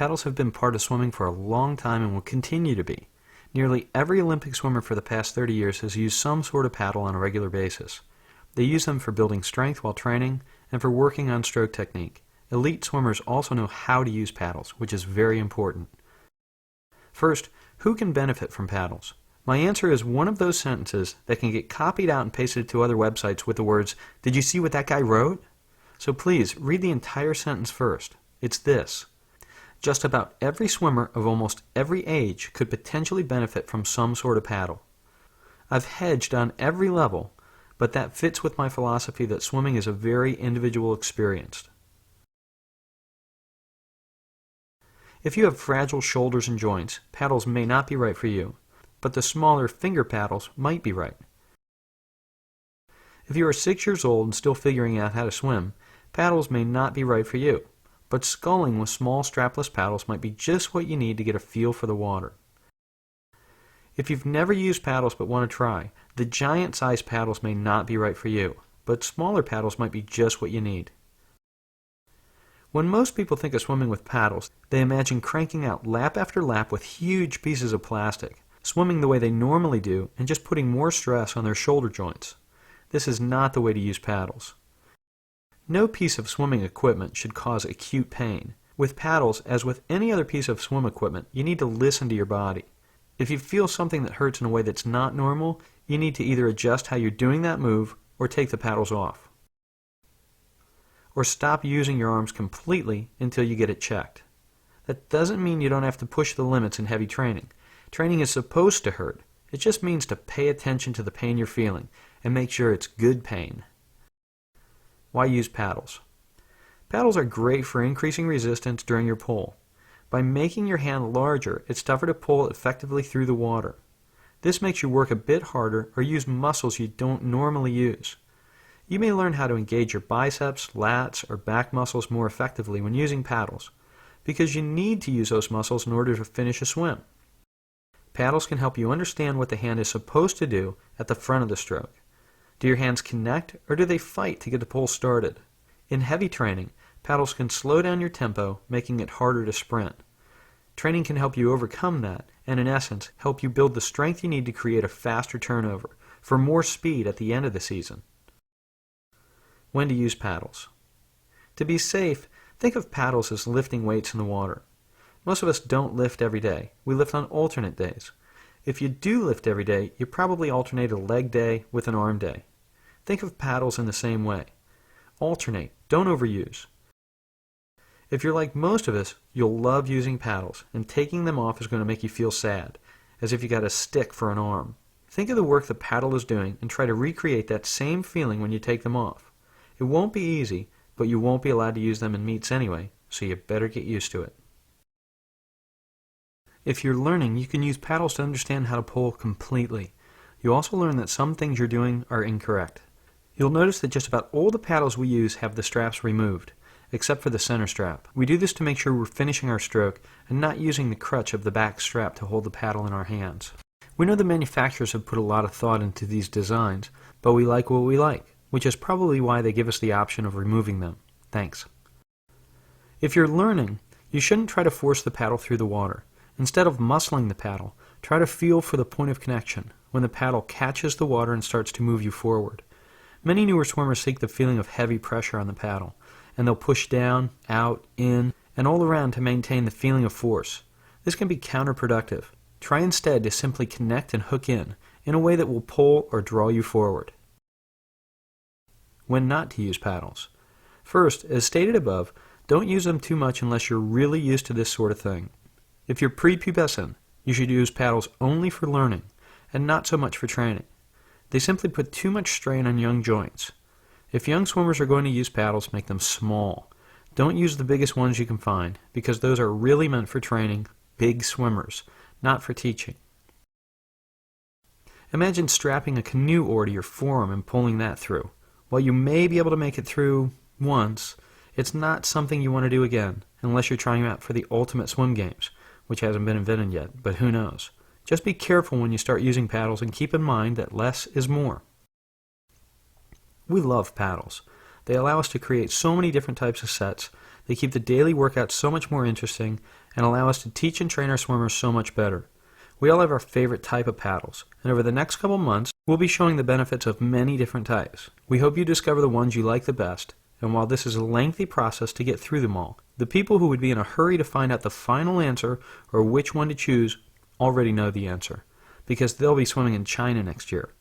paddles have been part of swimming for a long time and will continue to be. Nearly every Olympic swimmer for the past 30 years has used some sort of paddle on a regular basis. They use them for building strength while training and for working on stroke technique. Elite swimmers also know how to use paddles, which is very important. First, who can benefit from paddles? My answer is one of those sentences that can get copied out and pasted to other websites with the words, "Did you see what that guy wrote?" So please, read the entire sentence first. It's this: just about every swimmer of almost every age could potentially benefit from some sort of paddle. I've hedged on every level, but that fits with my philosophy that swimming is a very individual experience. If you have fragile shoulders and joints, paddles may not be right for you, but the smaller finger paddles might be right. If you are 6 years old and still figuring out how to swim, paddles may not be right for you, but sculling with small strapless paddles might be just what you need to get a feel for the water. If you've never used paddles but want to try, the giant-sized paddles may not be right for you, but smaller paddles might be just what you need. When most people think of swimming with paddles, they imagine cranking out lap after lap with huge pieces of plastic, swimming the way they normally do, and just putting more stress on their shoulder joints. This is not the way to use paddles. No piece of swimming equipment should cause acute pain. With paddles, as with any other piece of swim equipment, you need to listen to your body. If you feel something that hurts in a way that's not normal, you need to either adjust how you're doing that move or take the paddles off. Or stop using your arms completely until you get it checked. That doesn't mean you don't have to push the limits in heavy training. Training is supposed to hurt. It just means to pay attention to the pain you're feeling and make sure it's good pain. Why use paddles? Paddles are great for increasing resistance during your pull. By making your hand larger, it's tougher to pull effectively through the water. This makes you work a bit harder or use muscles you don't normally use. You may learn how to engage your biceps, lats, or back muscles more effectively when using paddles, because you need to use those muscles in order to finish a swim. Paddles can help you understand what the hand is supposed to do at the front of the stroke. Do your hands connect, or do they fight to get the pull started? In heavy training, paddles can slow down your tempo, making it harder to sprint. Training can help you overcome that, and in essence, help you build the strength you need to create a faster turnover, for more speed at the end of the season. When to use paddles? To be safe, think of paddles as lifting weights in the water. Most of us don't lift every day. We lift on alternate days. If you do lift every day, you probably alternate a leg day with an arm day. Think of paddles in the same way. Alternate, don't overuse. If you're like most of us, you'll love using paddles, and taking them off is going to make you feel sad, as if you got a stick for an arm. Think of the work the paddle is doing and try to recreate that same feeling when you take them off. It won't be easy, but you won't be allowed to use them in meets anyway, so you better get used to it. If you're learning, you can use paddles to understand how to pull completely. You also learn that some things you're doing are incorrect. You'll notice that just about all the paddles we use have the straps removed, except for the center strap. We do this to make sure we're finishing our stroke and not using the crutch of the back strap to hold the paddle in our hands. We know the manufacturers have put a lot of thought into these designs, but we like what we like, which is probably why they give us the option of removing them. Thanks. If you're learning, you shouldn't try to force the paddle through the water. Instead of muscling the paddle, try to feel for the point of connection when the paddle catches the water and starts to move you forward. Many newer swimmers seek the feeling of heavy pressure on the paddle, and they'll push down, out, in, and all around to maintain the feeling of force. This can be counterproductive. Try instead to simply connect and hook in a way that will pull or draw you forward. When not to use paddles. First, as stated above, don't use them too much unless you're really used to this sort of thing. If you're prepubescent, you should use paddles only for learning, and not so much for training. They simply put too much strain on young joints. If young swimmers are going to use paddles, make them small. Don't use the biggest ones you can find, because those are really meant for training big swimmers, not for teaching. Imagine strapping a canoe oar to your forearm and pulling that through. While you may be able to make it through once, it's not something you want to do again, unless you're trying out for the ultimate swim games, which hasn't been invented yet, but who knows. Just be careful when you start using paddles and keep in mind that less is more. We love paddles. They allow us to create so many different types of sets They keep the daily workout so much more interesting and allow us to teach and train our swimmers so much better. We all have our favorite type of paddles, and over the next couple months, we'll be showing the benefits of many different types. We hope you discover the ones you like the best, and while this is a lengthy process to get through them all, the people who would be in a hurry to find out the final answer or which one to choose already know the answer, because they'll be swimming in China next year.